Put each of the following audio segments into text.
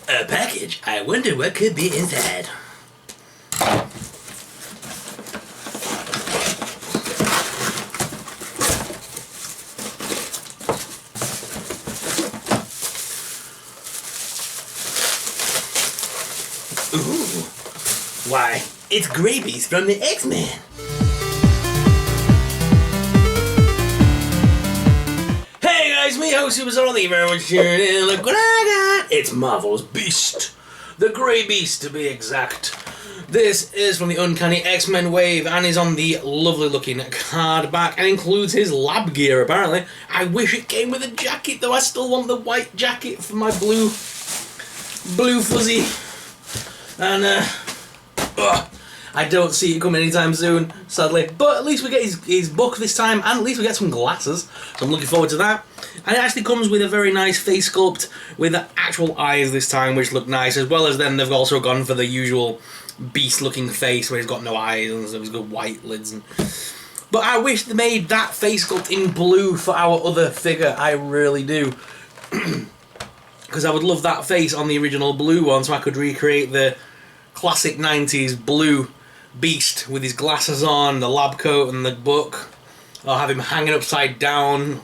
A package? I wonder what could be inside. Ooh. Why, it's Grey Beast from the X-Men. Hey guys, me host Superstar the very much here, and look what I got! It's Marvel's Beast. The Grey Beast, to be exact. This is from the Uncanny X-Men wave and is on the lovely looking card back and includes his lab gear apparently. I wish it came with a jacket though. I still want the white jacket for my blue fuzzy. And I don't see it coming anytime soon, sadly. But at least we get his book this time, and at least we get some glasses. So I'm looking forward to that. And it actually comes with a very nice face sculpt with actual eyes this time, which look nice, as well as then they've also gone for the usual beast-looking face where he's got no eyes and so he's got white lids. But I wish they made that face sculpt in blue for our other figure. I really do. Because I would love that face on the original blue one, so I could recreate the classic 90s blue Beast with his glasses on, the lab coat and the book. Or have him hanging upside down.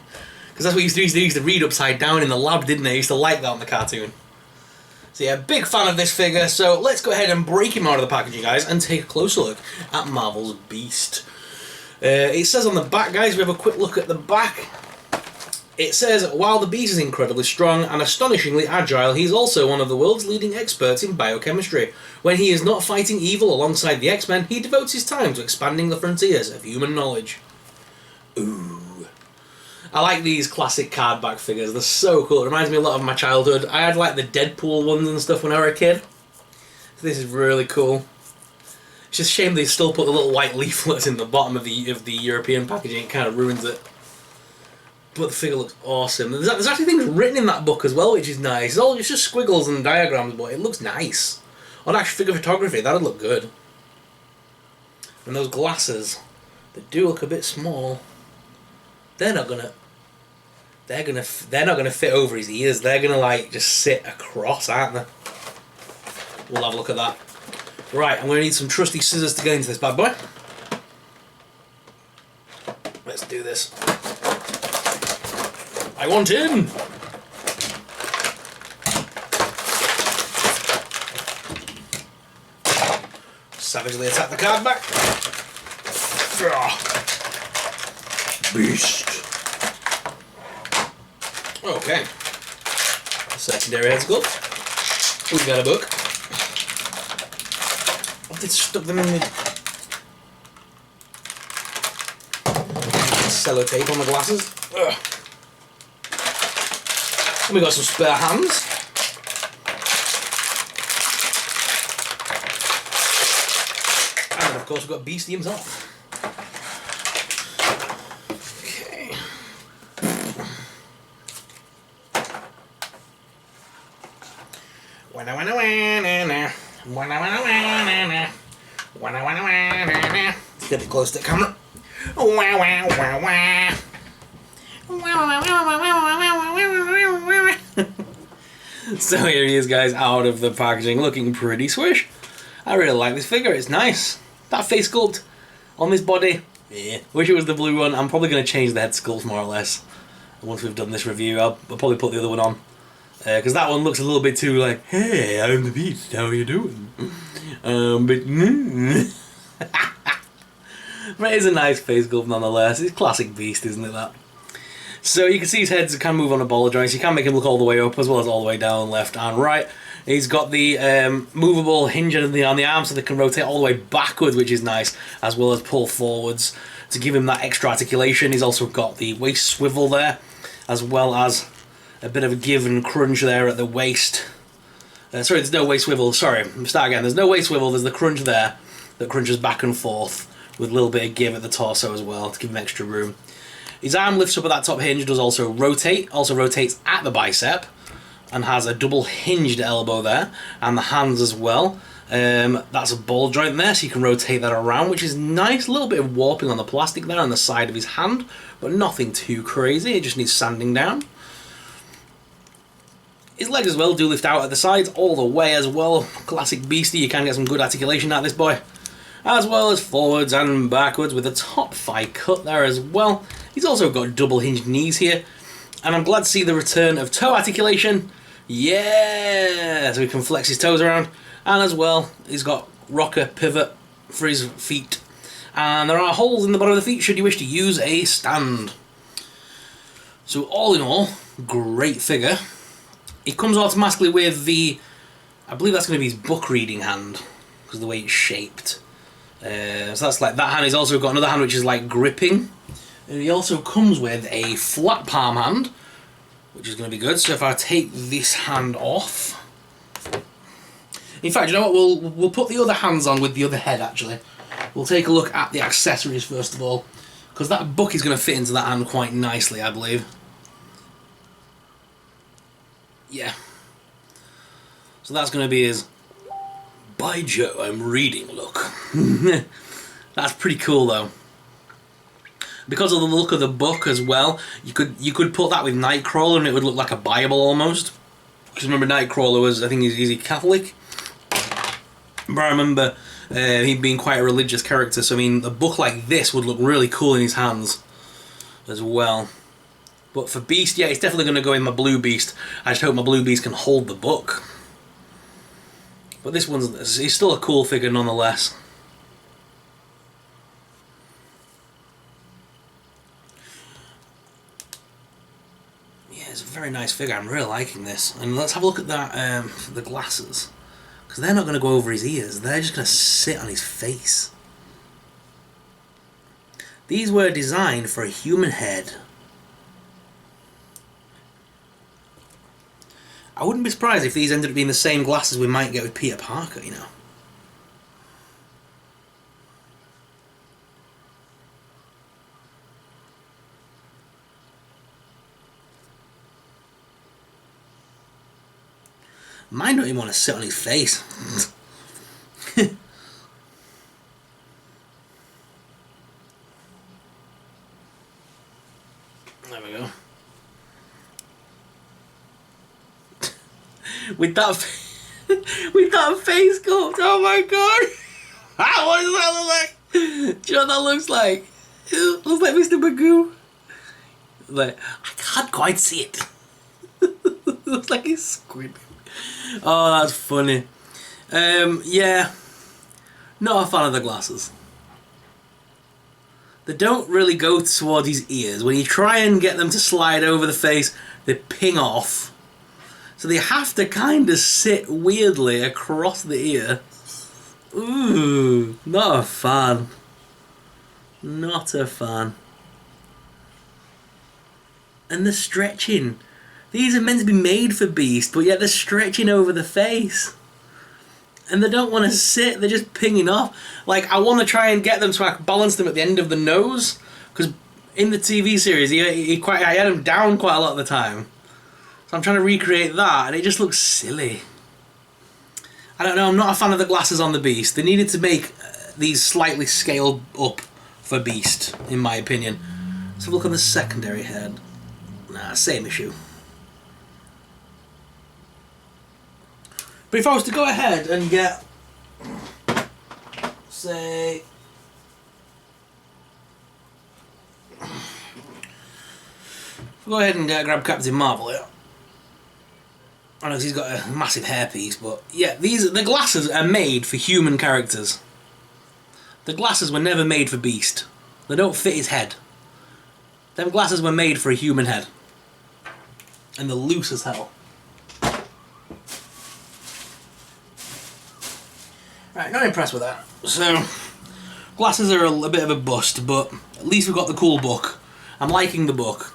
Because that's what he used to read upside down in the lab, didn't he? He used to like that on the cartoon. So yeah, big fan of this figure, so let's go ahead and break him out of the packaging, guys, and take a closer look at Marvel's Beast. It says on the back, guys, we have a quick look at the back. It says, while the Beast is incredibly strong and astonishingly agile, he's also one of the world's leading experts in biochemistry. When he is not fighting evil alongside the X-Men, he devotes his time to expanding the frontiers of human knowledge. Ooh. I like these classic card back figures, they're so cool. It reminds me a lot of my childhood. I had like the Deadpool ones and stuff when I was a kid. So this is really cool. It's just a shame they still put the little white leaflets in the bottom of the European packaging, it kind of ruins it. But the figure looks awesome. There's actually things written in that book as well, which is nice. It's just squiggles and diagrams, but it looks nice. On actual figure photography, that'd look good. And those glasses, they do look a bit small. They're not gonna fit over his ears. They're gonna like just sit across, aren't they? We'll have a look at that. Right, I'm gonna need some trusty scissors to get into this bad boy. Let's do this. I want in! Savagely attack the card back. Beast. Okay. Secondary head sculpt. We got a book. Oh, they stuck them in the sellotape on the glasses. Ugh. And we got some spare hands. And of course we've got Beastie himself. Okay. Let's get it close to the camera. So here he is, guys, out of the packaging, looking pretty swish. I really like this figure, it's nice. That face sculpt on this body, yeah. Wish it was the blue one. I'm probably going to change the head sculpt more or less. Once we've done this review, I'll probably put the other one on. Because that one looks a little bit too like, hey, I'm the Beast, how are you doing? But it is a nice face sculpt nonetheless. It's classic Beast, isn't it, that? So you can see his heads can move on a ball joint. You can make him look all the way up as well as all the way down, left and right. He's got the movable hinge on the arm so they can rotate all the way backwards, which is nice, as well as pull forwards to give him that extra articulation. He's also got the waist swivel there, as well as a bit of a give and crunch there at the waist. Sorry, there's no waist swivel. Sorry, start again. There's no waist swivel. There's the crunch there that crunches back and forth with a little bit of give at the torso as well to give him extra room. His arm lifts up at that top hinge, does also rotate, also rotates at the bicep, and has a double hinged elbow there, and the hands as well. That's a ball joint there, so you can rotate that around, which is nice. A little bit of warping on the plastic there on the side of his hand, but nothing too crazy. It just needs sanding down. His legs as well do lift out at the sides all the way as well. Classic beastie, you can get some good articulation out of this boy. As well as forwards and backwards with a top thigh cut there as well. He's also got double hinged knees here. And I'm glad to see the return of toe articulation. Yeah! So he can flex his toes around. And as well, he's got rocker pivot for his feet. And there are holes in the bottom of the feet should you wish to use a stand. So all in all, great figure. It comes automatically with the, I believe that's going to be his book reading hand, because of the way it's shaped. So that's like that hand. He's also got another hand which is like gripping. And he also comes with a flat palm hand, which is going to be good. So if I take this hand off, in fact, you know what? We'll put the other hands on with the other head. Actually, we'll take a look at the accessories first of all, because that book is going to fit into that hand quite nicely, I believe. Yeah. So that's going to be his, by Joe, I'm reading look. That's pretty cool though. Because of the look of the book as well, you could put that with Nightcrawler and it would look like a Bible almost. Because remember Nightcrawler was, I think he's a Catholic. But I remember him being quite a religious character, so I mean a book like this would look really cool in his hands as well. But for Beast, yeah, it's definitely going to go in my Blue Beast. I just hope my Blue Beast can hold the book. But this one's, he's still a cool figure nonetheless. Yeah, it's a very nice figure. I'm really liking this. And let's have a look at that, the glasses. Because they're not going to go over his ears. They're just going to sit on his face. These were designed for a human head. I wouldn't be surprised if these ended up being the same glasses we might get with Peter Parker, you know. Mine don't even want to sit on his face. There we go. With that face sculpt, oh my god! What does that look like? Do you know what that looks like? It looks like Mr. Magoo. Like, I can't quite see it. It looks like he's squid. Oh, that's funny. Yeah. Not a fan of the glasses. They don't really go towards his ears. When you try and get them to slide over the face, they ping off. So they have to kind of sit weirdly across the ear. Ooh, not a fan. Not a fan. And the stretching. These are meant to be made for Beast, but yet they're stretching over the face. And they don't want to sit, they're just pinging off. Like, I want to try and get them so I can balance them at the end of the nose. Because in the TV series, I had him down quite a lot of the time. So I'm trying to recreate that, and it just looks silly. I don't know, I'm not a fan of the glasses on the Beast. They needed to make these slightly scaled up for Beast, in my opinion. Let's have a look on the secondary head. Nah, same issue. But if I was to go ahead and get, say, go ahead and grab Captain Marvel here. I know he's got a massive hairpiece, but yeah, the glasses are made for human characters. The glasses were never made for Beast. They don't fit his head. Them glasses were made for a human head. And they're loose as hell. Right, not impressed with that. So, glasses are a bit of a bust, but at least we've got the cool book. I'm liking the book.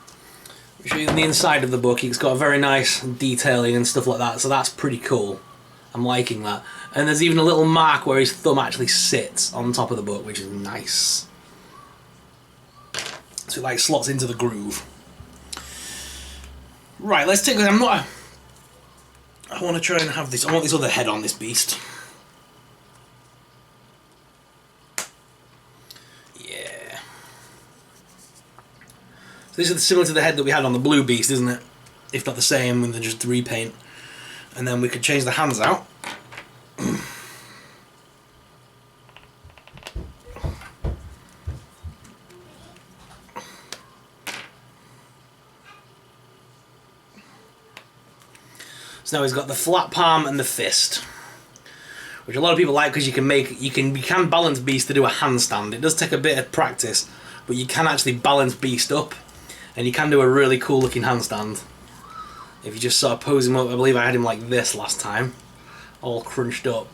I'll show you the inside of the book. It's got a very nice detailing and stuff like that, so that's pretty cool. I'm liking that. And there's even a little mark where his thumb actually sits on top of the book, which is nice. So it like slots into the groove. Right, let's take this. I want to try and have this. I want this other head on this Beast. This is similar to the head that we had on the Blue Beast, isn't it? If not the same, with just the repaint. And then we could change the hands out. So now he's got the flat palm and the fist, which a lot of people like because you can balance Beast to do a handstand. It does take a bit of practice, but you can actually balance Beast up, and you can do a really cool looking handstand if you just sort of pose him up. I believe I had him like this last time, all crunched up,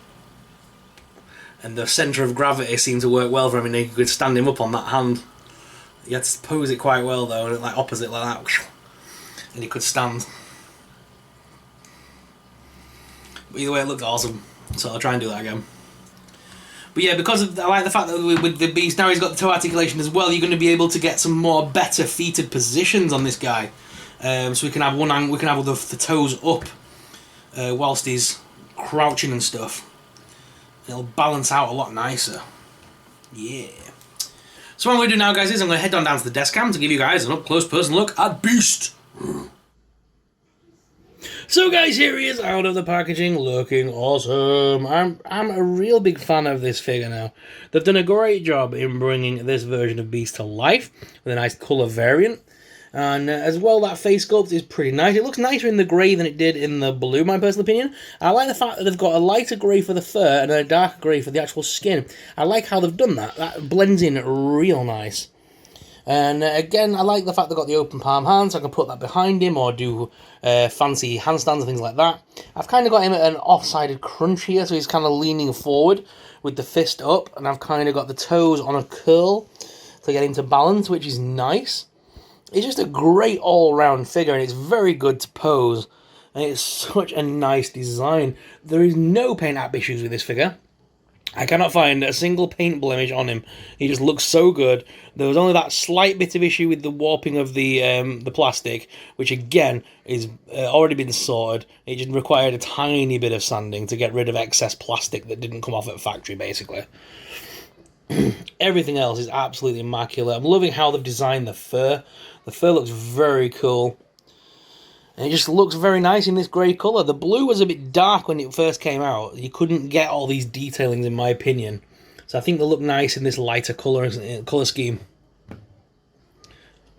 and the centre of gravity seemed to work well for him, and you could stand him up on that hand. You had to pose it quite well though, like opposite like that, and he could stand. But either way, it looked awesome, so I'll try and do that again. But yeah, because I like the fact that with the Beast now he's got the toe articulation as well, you're going to be able to get some more better feeted positions on this guy. So we can have the toes up whilst he's crouching and stuff. It'll balance out a lot nicer. Yeah. So what I'm going to do now, guys, is I'm going to head on down to the desk cam to give you guys an up-close personal look at Beast. So guys, here he is out of the packaging, looking awesome. I'm a real big fan of this figure now. They've done a great job in bringing this version of Beast to life with a nice colour variant. And as well, that face sculpt is pretty nice. It looks nicer in the grey than it did in the blue, my personal opinion. I like the fact that they've got a lighter grey for the fur and a darker grey for the actual skin. I like how they've done that. That blends in real nice. And again, I like the fact they've got the open palm hands, so I can put that behind him or do fancy handstands and things like that. I've kind of got him at an off-sided crunch here, so he's kind of leaning forward with the fist up, and I've kind of got the toes on a curl to get him to balance, which is nice. It's just a great all-round figure, and it's very good to pose, and it's such a nice design. There is no paint app issues with this figure. I cannot find a single paint blemish on him. He just looks so good. There was only that slight bit of issue with the warping of the plastic, which again is already been sorted. It just required a tiny bit of sanding to get rid of excess plastic that didn't come off at factory, basically. Everything else is absolutely immaculate. I'm loving how they've designed the fur. The fur looks very cool. And it just looks very nice in this grey colour. The blue was a bit dark when it first came out. You couldn't get all these detailings, in my opinion. So I think they look nice in this lighter colour scheme.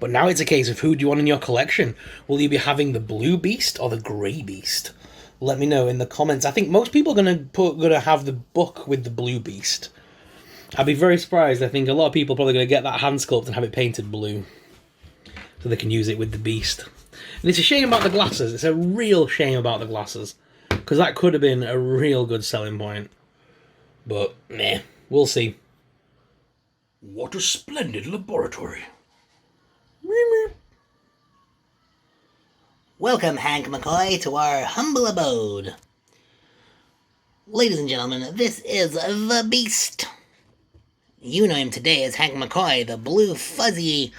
But now it's a case of who do you want in your collection? Will you be having the blue Beast or the grey Beast? Let me know in the comments. I think most people are gonna have the book with the blue Beast. I'd be very surprised. I think a lot of people are probably going to get that hand sculpt and have it painted blue, so they can use it with the Beast. And it's a shame about the glasses. It's a real shame about the glasses, because that could have been a real good selling point. But, meh, we'll see. What a splendid laboratory. Welcome, Hank McCoy, to our humble abode. Ladies and gentlemen, this is the Beast. You know him today as Hank McCoy, the blue fuzzy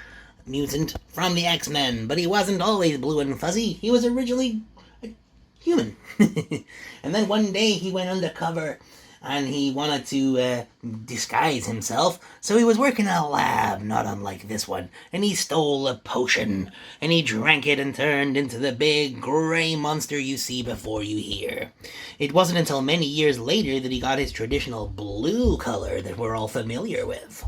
mutant from the X-Men, but he wasn't always blue and fuzzy. He was originally a human. And then one day he went undercover and he wanted to disguise himself, so he was working in a lab, not unlike this one, and he stole a potion, and he drank it and turned into the big grey monster you see before you here. It wasn't until many years later that he got his traditional blue color that we're all familiar with.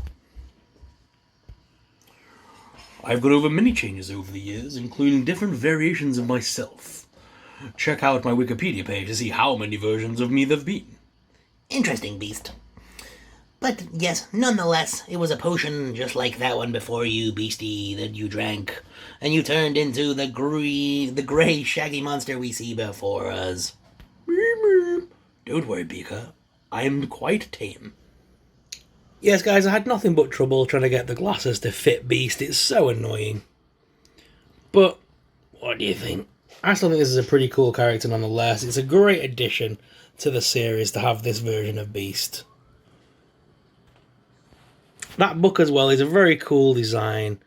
I've got over many changes over the years, including different variations of myself. Check out my Wikipedia page to see how many versions of me there've been. Interesting, Beast. But yes, nonetheless, it was a potion just like that one before you, Beastie, that you drank, and you turned into the grey shaggy monster we see before us. Don't worry, Beaker. I am quite tame. Yes, guys, I had nothing but trouble trying to get the glasses to fit Beast. It's so annoying. But, what do you think? I still think this is a pretty cool character nonetheless. It's a great addition to the series to have this version of Beast. That book as well is a very cool design.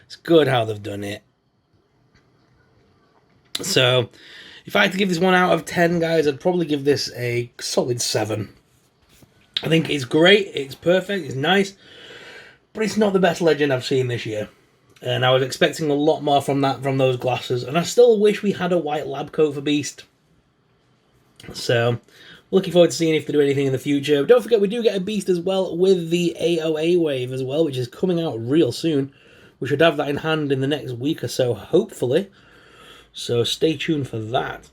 It's good how they've done it. So, if I had to give this 1 out of 10, guys, I'd probably give this a solid 7. I think it's great, it's perfect, it's nice, but it's not the best Legend I've seen this year. And I was expecting a lot more from those glasses, and I still wish we had a white lab coat for Beast. So, looking forward to seeing if they do anything in the future. Don't forget, we do get a beast as well with the AOA wave as well, which is coming out real soon. We should have that in hand in the next week or so, hopefully. So stay tuned for that.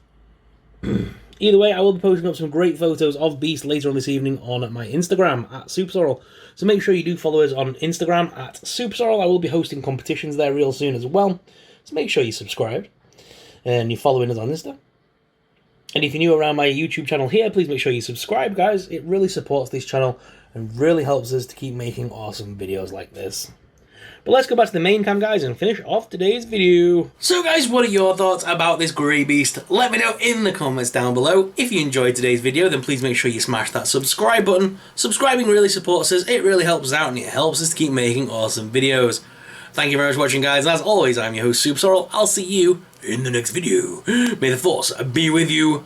Either way, I will be posting up some great photos of Beast later on this evening on my Instagram at SuperSorrel. So make sure you do follow us on Instagram at SuperSorrel. I will be hosting competitions there real soon as well. So make sure you're subscribed and you're following us on Insta. And if you're new around my YouTube channel here, please make sure you subscribe, guys. It really supports this channel and really helps us to keep making awesome videos like this. But let's go back to the main cam, guys, and finish off today's video. So, guys, what are your thoughts about this grey beast? Let me know in the comments down below. If you enjoyed today's video, then please make sure you smash that subscribe button. Subscribing really supports us, it really helps us out, and it helps us to keep making awesome videos. Thank you very much for watching, guys, and as always, I'm your host, SuperSorrel. I'll see you in the next video. May the Force be with you